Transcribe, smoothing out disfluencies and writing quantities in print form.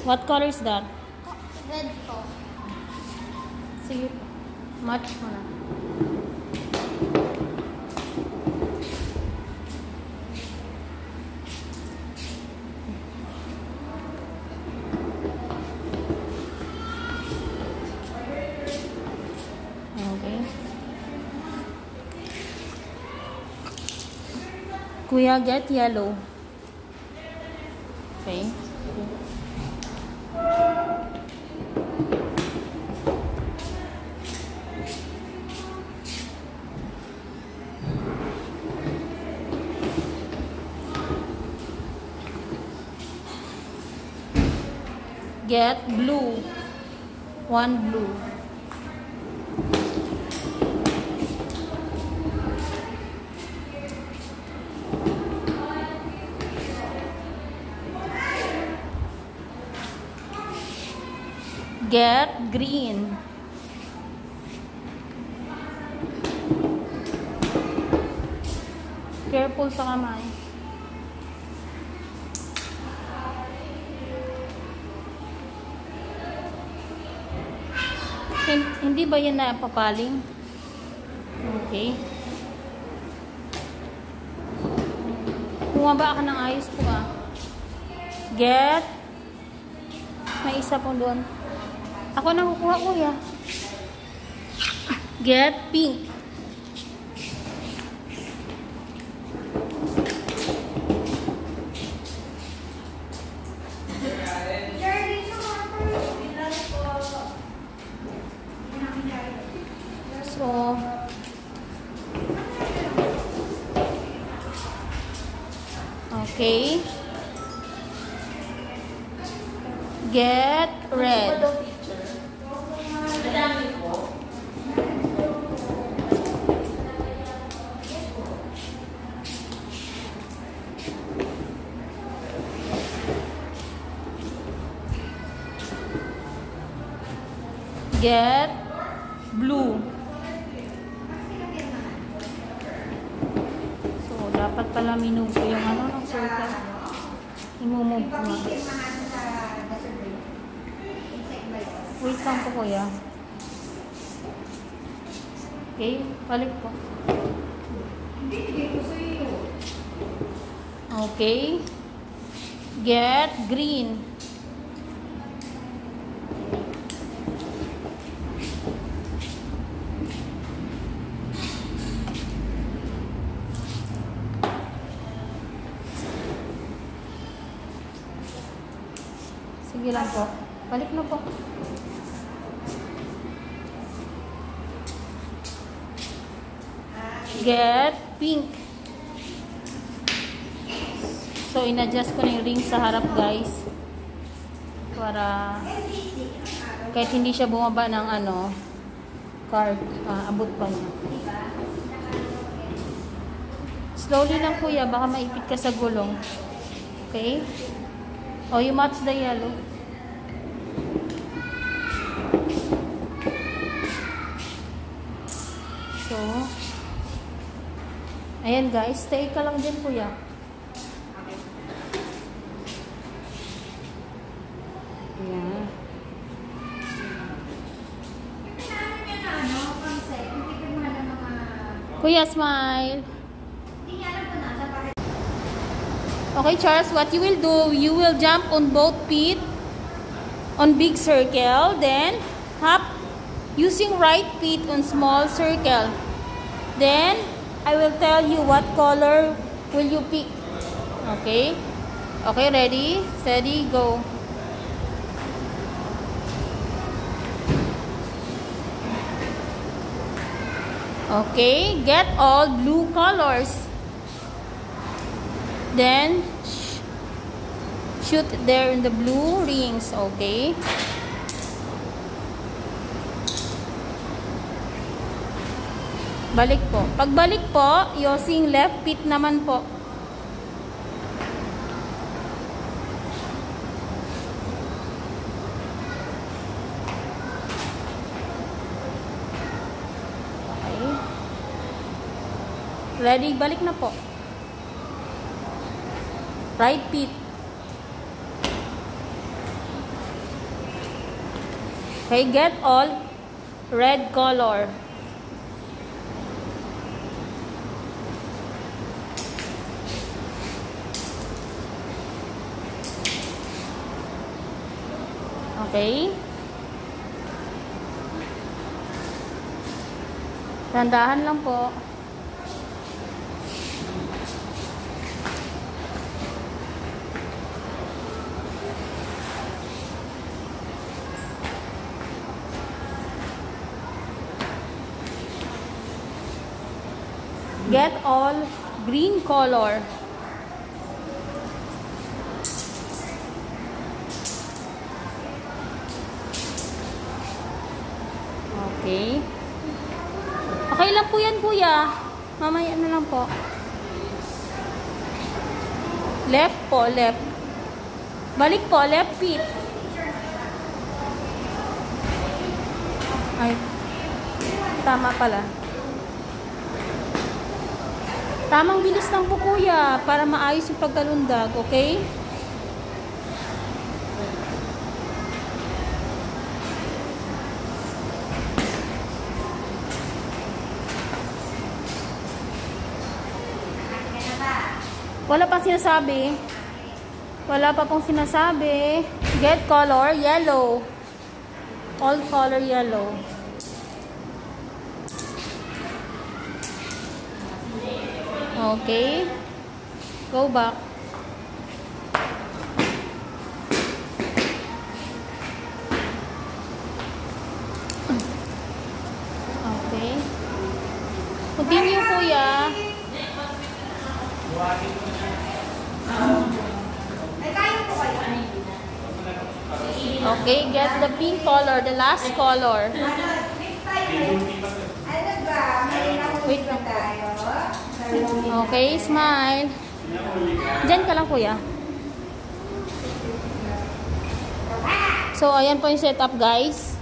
What color is that? Red po. Sige. Match mo na. Okay. Kuya, get yellow. Okay. Get blue. 1 blue. Get green. Careful sa kamay. Hindi ba yan napapaling? Okay. Bumaba ka ng ayos po ah. Get. May isa po doon. Ako na kukuha kuya. Get pink. So, okay. Get red. Get blue. So, dapat pala minove ko yung ano ng circle. I-move ko nga. Wait lang po kuya. Okay, balik po. Okay. Get green. Sige lang po. Balik na po. Get pink. So, in-adjust ko na yung ring sa harap, guys. Para kahit hindi siya bumaba ng ano, card, abot pa niya. Slowly lang kuya, baka maipit ka sa gulong. Okay? Oh, you match the yellow. So, ayan guys, stay ka lang din kuya. Ayan. Kuya, smile. Okay, Charles, what you will do, you will jump on both feet on big circle, then hop using right feet on small circle. Then, I will tell you what color will you pick. Okay? Okay, ready? Steady, go. Okay, get all blue colors. Then, shoot there in the blue rings. Okay? Balik po. Pagbalik po, using left feet naman po. Okay. Ready? Balik na po. Right feet. Okay, get all red color. Okay. Tandahan lang po. Get all green color. Okay. Okay lang po yan, kuya. Mamaya na lang po. Left po, left. Balik po, left feet. Ay, tama pala. Tamang bilis lang po, kuya, para maayos yung pagkalundag, okay? Wala pang sinasabi. Wala pa pong sinasabi. Get color, yellow. All color yellow. Okay. Go back. Okay. Continue, kuya. Okay, get the pink color, the last color. Wait lang po. Okay, smile. Diyan ka lang, kuya. So, ayan po yung setup, guys.